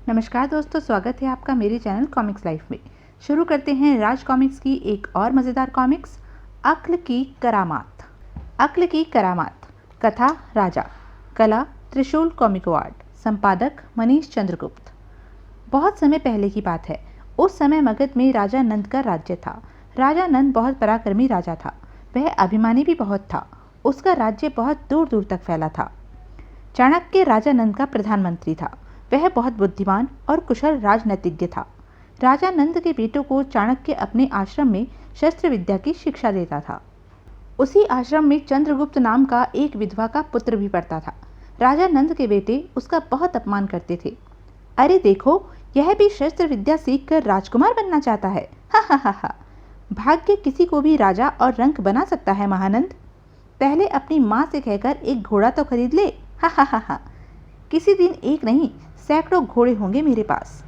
नमस्कार दोस्तों, स्वागत है आपका मेरे चैनल कॉमिक्स लाइफ में। शुरू करते हैं राज कॉमिक्स की एक और मज़ेदार कॉमिक्स, अक्ल की करामात। अक्ल की करामात। कथा राजा, कला त्रिशूल कॉमिक अवार्ड, संपादक मनीष चंद्रगुप्त। बहुत समय पहले की बात है। उस समय मगध में राजा नंद का राज्य था। राजा नंद बहुत पराक्रमी राजा था। वह अभिमानी भी बहुत था। उसका राज्य बहुत दूर दूर तक फैला था। चाणक्य राजा नंद का प्रधानमंत्री था। वह बहुत बुद्धिमान और कुशल राजनीतिज्ञ था। राजा नंद के बेटों को चाणक्य अपने आश्रम में शस्त्र विद्या की शिक्षा देता था। उसी आश्रम में चंद्रगुप्त नाम का एक विधवा का पुत्र भी पढ़ता था। राजा नंद के बेटे उसका बहुत अपमान करते थे। अरे देखो, यह भी शस्त्र विद्या सीखकर राजकुमार बनना चाहता है। हा हा हा हा। भाग्य किसी को भी राजा और रंक बना सकता है महानंद। पहले अपनी माँ से कहकर एक घोड़ा तो खरीद ले। हा हा हा हा। किसी दिन एक नहीं, सैकड़ों घोड़े होंगे मेरे पास।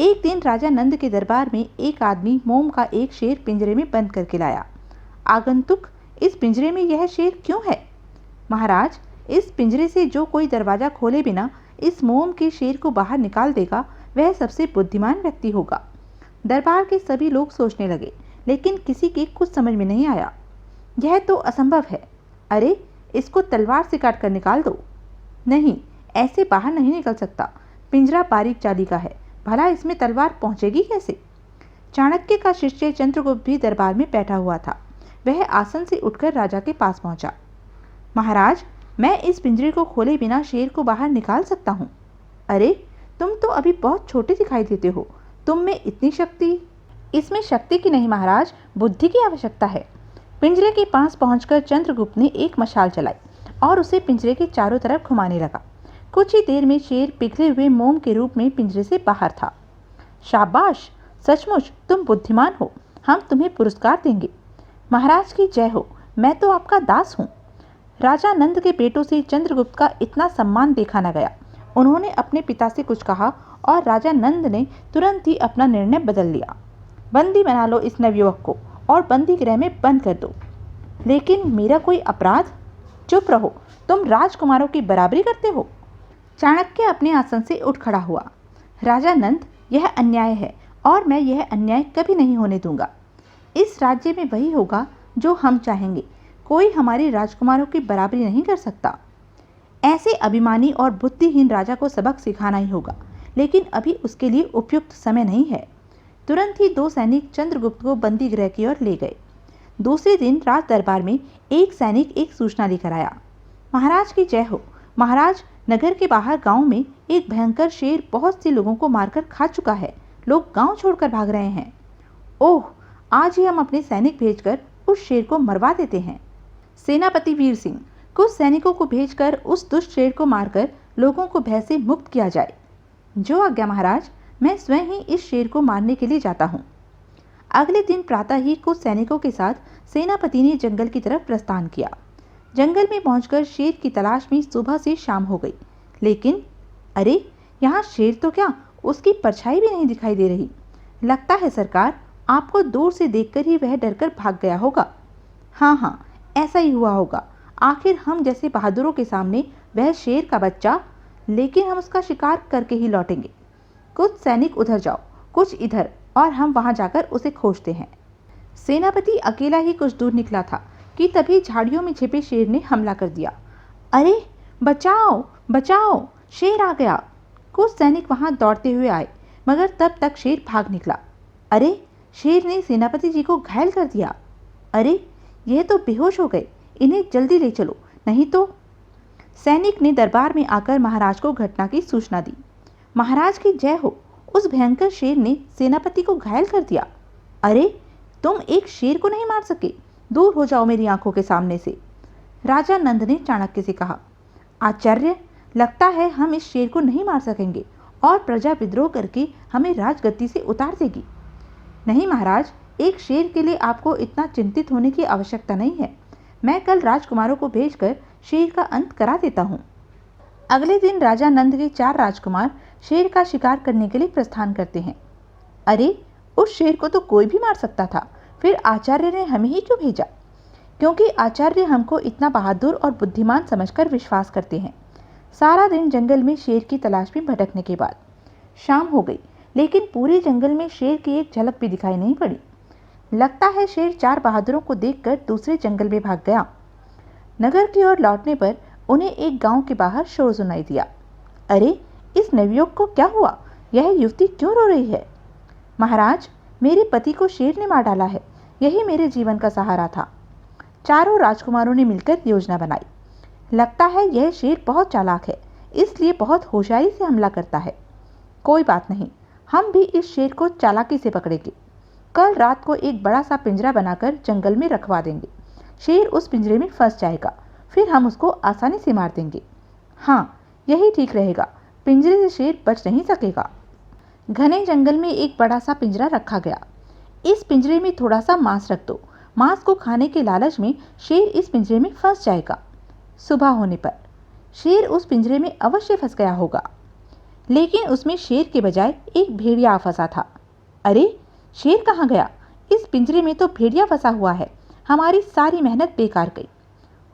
एक दिन राजा नंद के दरबार में एक आदमी मोम का एक शेर पिंजरे में बंद करके लाया। आगंतुक, इस पिंजरे में यह शेर क्यों है? महाराज, इस पिंजरे से जो कोई दरवाजा खोले बिना इस मोम के शेर को बाहर निकाल देगा, वह सबसे बुद्धिमान व्यक्ति होगा। दरबार के सभी लोग सोचने लगे, लेकिन किसी के कुछ समझ में नहीं आया। यह तो असंभव है। अरे, इसको तलवार से काट कर निकाल दो। नहीं, ऐसे बाहर नहीं निकल सकता। पिंजरा बारीक चाली का है, भला इसमें तलवार पहुंचेगी कैसे? चाणक्य का शिष्य चंद्रगुप्त भी दरबार में बैठा हुआ था। वह आसन से उठकर राजा के पास पहुंचा। महाराज, मैं इस पिंजरे को खोले बिना शेर को बाहर निकाल सकता हूँ। अरे, तुम तो अभी बहुत छोटे दिखाई देते हो। तुम में इतनी शक्ति? इसमें शक्ति की नहीं महाराज, बुद्धि की आवश्यकता है। पिंजरे के पास पहुंचकर चंद्रगुप्त ने एक मशाल चलाई और उसे पिंजरे के चारों तरफ घुमाने लगा। कुछ ही देर में शेर पिघले हुए मोम के रूप में पिंजरे से बाहर था। शाबाश, सचमुच तुम बुद्धिमान हो। हम तुम्हें पुरस्कार देंगे। महाराज की जय हो। मैं तो आपका दास हूँ। राजा नंद के बेटों से चंद्रगुप्त का इतना सम्मान देखा न गया। उन्होंने अपने पिता से कुछ कहा और राजा नंद ने तुरंत ही अपना निर्णय बदल लिया। बंदी बना लो इस नवयुवक को और बंदी गृह में बंद कर दो। लेकिन मेरा कोई अपराध? चुप रहो, तुम राजकुमारों की बराबरी करते हो। चाणक्य अपने आसन से उठ खड़ा हुआ। राजा नंद, यह अन्याय है और मैं यह अन्याय कभी नहीं होने दूंगा। इस राज्य में वही होगा जो हम चाहेंगे। कोई हमारे राजकुमारों की बराबरी नहीं कर सकता। ऐसे अभिमानी और बुद्धिहीन राजा को सबक सिखाना ही होगा, लेकिन अभी उसके लिए उपयुक्त समय नहीं है। तुरंत ही दो सैनिक चंद्रगुप्त को बंदी गृह की ओर ले गए। दूसरे दिन राज दरबार में एक सैनिक एक सूचना लेकर आया। महाराज की जय हो। महाराज, नगर के बाहर गांव में एक भयंकर शेर बहुत से लोगों को मारकर खा चुका है। लोग गांव छोड़कर भाग रहे हैं। ओह, आज ही हम अपने सैनिक भेजकर उस शेर को मरवा देते हैं। सेनापति वीर सिंह, कुछ सैनिकों को भेजकर उस दुष्ट शेर को मारकर लोगों को भय से मुक्त किया जाए। जो आज्ञा महाराज, मैं स्वयं ही इस शेर को मारने के लिए जाता हूँ। अगले दिन प्रातः ही कुछ सैनिकों के साथ सेनापति ने जंगल की तरफ प्रस्थान किया। जंगल में पहुंचकर शेर की तलाश में सुबह से शाम हो गई, लेकिन अरे, यहाँ शेर तो क्या, उसकी परछाई भी नहीं दिखाई दे रही। लगता है सरकार, आपको दूर से देखकर ही वह डरकर भाग गया होगा। हाँ हाँ, ऐसा ही हुआ होगा। आखिर हम जैसे बहादुरों के सामने वह शेर का बच्चा, लेकिन हम उसका शिकार करके ही लौटेंगे। कुछ सैनिक उधर जाओ, कुछ इधर, और हम वहां जाकर उसे खोजते हैं। सेनापति अकेला ही कुछ दूर निकला था कि तभी झाड़ियों में छिपे शेर ने हमला कर दिया। अरे, बचाओ बचाओ, शेर आ गया। कुछ सैनिक वहां दौड़ते हुए आए, मगर तब तक शेर भाग निकला। अरे, शेर ने सेनापति जी को घायल कर दिया। अरे, यह तो बेहोश हो गए। इन्हें जल्दी ले चलो, नहीं तो। सैनिक ने दरबार में आकर महाराज को घटना की सूचना दी। महाराज की जय हो। उस भयंकर शेर ने सेनापति को घायल कर दिया। अरे, तुम एक शेर को नहीं मार सके। दूर हो जाओ मेरी आंखों के सामने से। राजा नंद ने चाणक्य से कहा। आचार्य, लगता है हम इस शेर को नहीं मार सकेंगे और प्रजा विद्रोह करके हमें राजगद्दी से उतार देगी। नहीं महाराज, एक शेर के लिए आपको इतना चिंतित होने की आवश्यकता नहीं है। मैं कल राजकुमारों को भेजकर शेर का अंत करा देता हूँ। अगले दिन राजा नंद के 4 राजकुमार शेर का शिकार करने के लिए प्रस्थान करते हैं। अरे, उस शेर को तो कोई भी मार सकता था, फिर आचार्य ने हमें ही क्यों भेजा? क्योंकि आचार्य हमको इतना बहादुर और बुद्धिमान समझकर विश्वास करते हैं। सारा दिन जंगल में शेर की तलाश में भटकने के बाद शाम हो गई, लेकिन पूरे जंगल में शेर की एक झलक भी दिखाई नहीं पड़ी। लगता है शेर चार बहादुरों को देखकर दूसरे जंगल में भाग गया। नगर की ओर लौटने पर उन्हें एक गांव के बाहर शोर सुनाई दिया। अरे, इस नवयुवक को क्या हुआ? यह युवती क्यों रो रही है? महाराज, मेरे पति को शेर ने मार डाला है। यही मेरे जीवन का सहारा था। चारों राजकुमारों ने मिलकर योजना बनाई। लगता है यह शेर बहुत चालाक है, इसलिए बहुत होशियारी से हमला करता है। कोई बात नहीं, हम भी इस शेर को चालाकी से पकड़ेंगे। कल रात को एक बड़ा सा पिंजरा बनाकर जंगल में रखवा देंगे। शेर उस पिंजरे में फंस जाएगा, फिर हम उसको आसानी से मार देंगे। हाँ, यही ठीक रहेगा। पिंजरे से शेर बच नहीं सकेगा। घने जंगल में एक बड़ा सा पिंजरा रखा गया। इस पिंजरे में थोड़ा सा मांस रख दो। मांस को खाने के लालच में शेर इस पिंजरे में फंस जाएगा। सुबह होने पर शेर उस पिंजरे में अवश्य फंस गया होगा, लेकिन उसमें शेर के बजाय एक भेड़िया फंसा था। अरे, शेर कहाँ गया? इस पिंजरे में तो भेड़िया फंसा हुआ है। हमारी सारी मेहनत बेकार गई।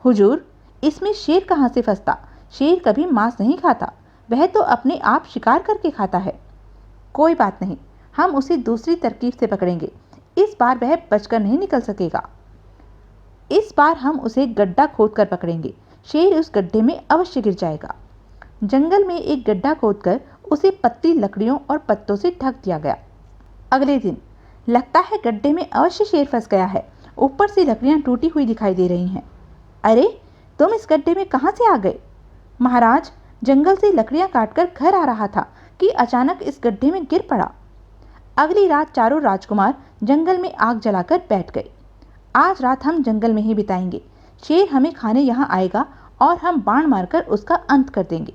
हुजूर, इसमें शेर कहाँ से फंसता? शेर कभी मांस नहीं खाता, वह तो अपने आप शिकार करके खाता है। कोई बात नहीं, हम उसे दूसरी तरकीब से पकड़ेंगे। इस बार वह बचकर नहीं निकल सकेगा। इस बार हम उसे गड्ढा खोदकर पकड़ेंगे। शेर उस गड्ढे में अवश्य गिर जाएगा। जंगल में एक गड्ढा खोदकर उसे पतली लकड़ियों और पत्तों से ढक दिया गया। अगले दिन लगता है गड्ढे में अवश्य शेर फंस गया है। ऊपर से लकड़ियां टूटी हुई दिखाई दे रही हैं। अरे, तुम इस गड्ढे में कहाँ से आ गए? महाराज, जंगल से लकड़ियां काटकर घर आ रहा था कि अचानक इस गड्ढे में गिर पड़ा। अगली रात चारों राजकुमार जंगल में आग जलाकर बैठ गए। आज रात हम जंगल में ही बिताएंगे। शेर हमें खाने यहाँ आएगा और हम बाण मारकर उसका अंत कर देंगे।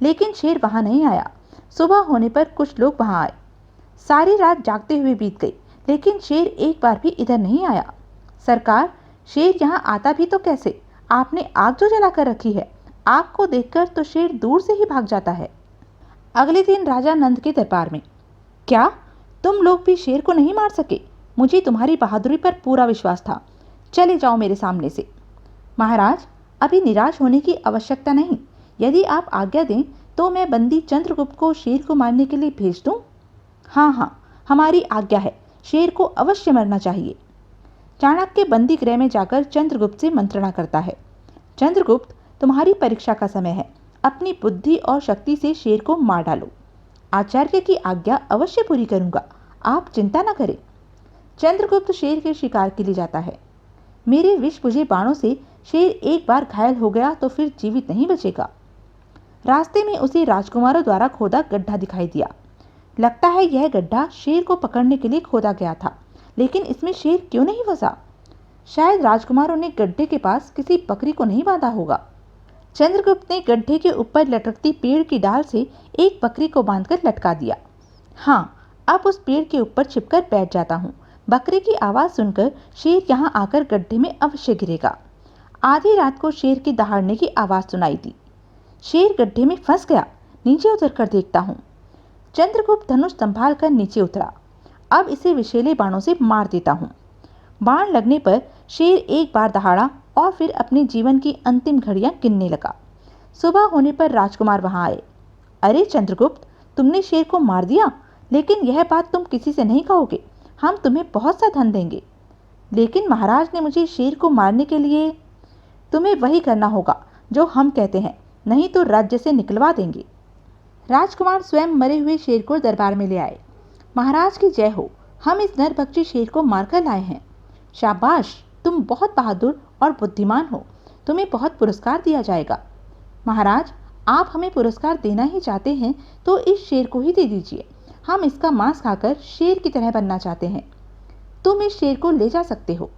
लेकिन शेर वहाँ नहीं आया। सुबह होने पर कुछ लोग वहाँ आए। सारी रात जागते हुए बीत गई, लेकिन शेर एक बार भी इधर नहीं आया। सरकार, शेर यहाँ आता भी तो कैसे? आपने आग जो जलाकर रखी है। आग को देखकर तो शेर दूर से ही भाग जाता है। अगले दिन राजा नंद के दरबार में, क्या तुम लोग भी शेर को नहीं मार सके? मुझे तुम्हारी बहादुरी पर पूरा विश्वास था। चले जाओ मेरे सामने से। महाराज, अभी निराश होने की आवश्यकता नहीं। यदि आप आज्ञा दें तो मैं बंदी चंद्रगुप्त को शेर को मारने के लिए भेज दूं? हाँ हाँ, हमारी आज्ञा है। शेर को अवश्य मरना चाहिए। चाणक्य बंदी गृह में जाकर चंद्रगुप्त से मंत्रणा करता है। चंद्रगुप्त, तुम्हारी परीक्षा का समय है। अपनी बुद्धि और शक्ति से शेर को मार डालो। आचार्य की आज्ञा अवश्य पूरी करूंगा, आप चिंता न करें। चंद्रगुप्त शेर के शिकार के लिए जाता है। मेरे विष बुझे बाणों से शेर एक बार घायल हो गया तो फिर जीवित नहीं बचेगा। रास्ते में उसे राजकुमारों द्वारा खोदा गड्ढा दिखाई दिया। लगता है यह गड्ढा शेर को पकड़ने के लिए खोदा गया था, लेकिन इसमें शेर क्यों नहीं फंसा? शायद राजकुमारों ने गड्ढे के पास किसी बकरी को नहीं बांधा होगा। चंद्रगुप्त ने गड्ढे के ऊपर लटकती पेड़ की डाल से एक बकरी को बांधकर लटका दिया। हाँ, अब उस पेड़ के ऊपर छिपकर बैठ जाता हूँ। बकरी की आवाज़ सुनकर शेर यहाँ आकर गड्ढे में अवश्य गिरेगा। आधी रात को शेर की दहाड़ने की आवाज़ सुनाई दी। शेर गड्ढे में फंस गया। नीचे उतरकर देखता हूँ। चंद्रगुप्त धनुष संभाल कर नीचे उतरा। अब इसे विषैले बाणों से मार देता हूँ। बाण लगने पर शेर एक बार दहाड़ा और फिर अपने जीवन की अंतिम घड़ियां गिनने लगा। सुबह होने पर राजकुमार वहां आए। अरे चंद्रगुप्त, तुमने शेर को मार दिया, लेकिन यह बात तुम किसी से नहीं कहोगे। हम तुम्हें बहुत सा धन देंगे। लेकिन महाराज ने मुझे शेर को मारने के लिए। तुम्हें वही करना होगा जो हम कहते हैं, नहीं तो राज्य से निकलवा देंगे। राजकुमार स्वयं मरे हुए शेर को दरबार में ले आए। महाराज की जय हो, हम इस नरभक्षी शेर को मारकर लाए हैं। शाबाश, तुम बहुत बहादुर और बुद्धिमान हो। तुम्हें बहुत पुरस्कार दिया जाएगा। महाराज, आप हमें पुरस्कार देना ही चाहते हैं तो इस शेर को ही दे दीजिए। हम इसका मांस खाकर शेर की तरह बनना चाहते हैं। तुम इस शेर को ले जा सकते हो।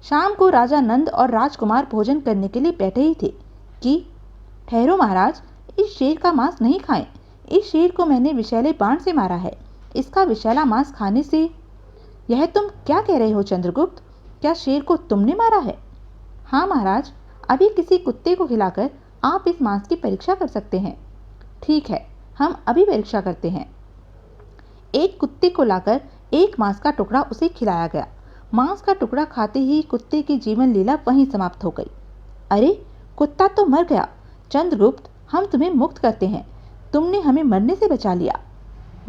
शाम को राजा नंद और राजकुमार भोजन करने के लिए बैठे ही थे कि ठहरो महाराज, इस शेर का मांस नहीं खाएं। इस शेर को मैंने विषैले बाण से मारा है। इसका विषैला मांस खाने से। यह तुम क्या कह रहे हो चंद्रगुप्त? क्या शेर को तुमने मारा है? हाँ महाराज, अभी किसी कुत्ते को खिलाकर आप इस मांस की परीक्षा कर सकते हैं। ठीक है, हम अभी परीक्षा करते हैं। एक कुत्ते को लाकर एक मांस का टुकड़ा उसे खिलाया गया। मांस का टुकड़ा खाते ही कुत्ते की जीवन लीला वहीं समाप्त हो गई। अरे, कुत्ता तो मर गया। चंद्रगुप्त, हम तुम्हें मुक्त करते हैं। तुमने हमें मरने से बचा लिया।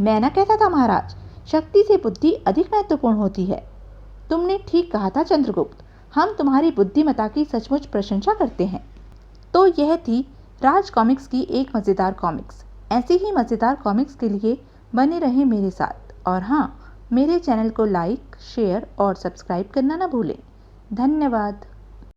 मैं ना कहता था महाराज, शक्ति से बुद्धि अधिक महत्वपूर्ण होती है। तुमने ठीक कहा था चंद्रगुप्त, हम तुम्हारी बुद्धिमत्ता की सचमुच प्रशंसा करते हैं। तो यह थी राज कॉमिक्स की एक मज़ेदार कॉमिक्स। ऐसी ही मज़ेदार कॉमिक्स के लिए बने रहें मेरे साथ, और हाँ, मेरे चैनल को लाइक, शेयर और सब्सक्राइब करना ना भूलें। धन्यवाद।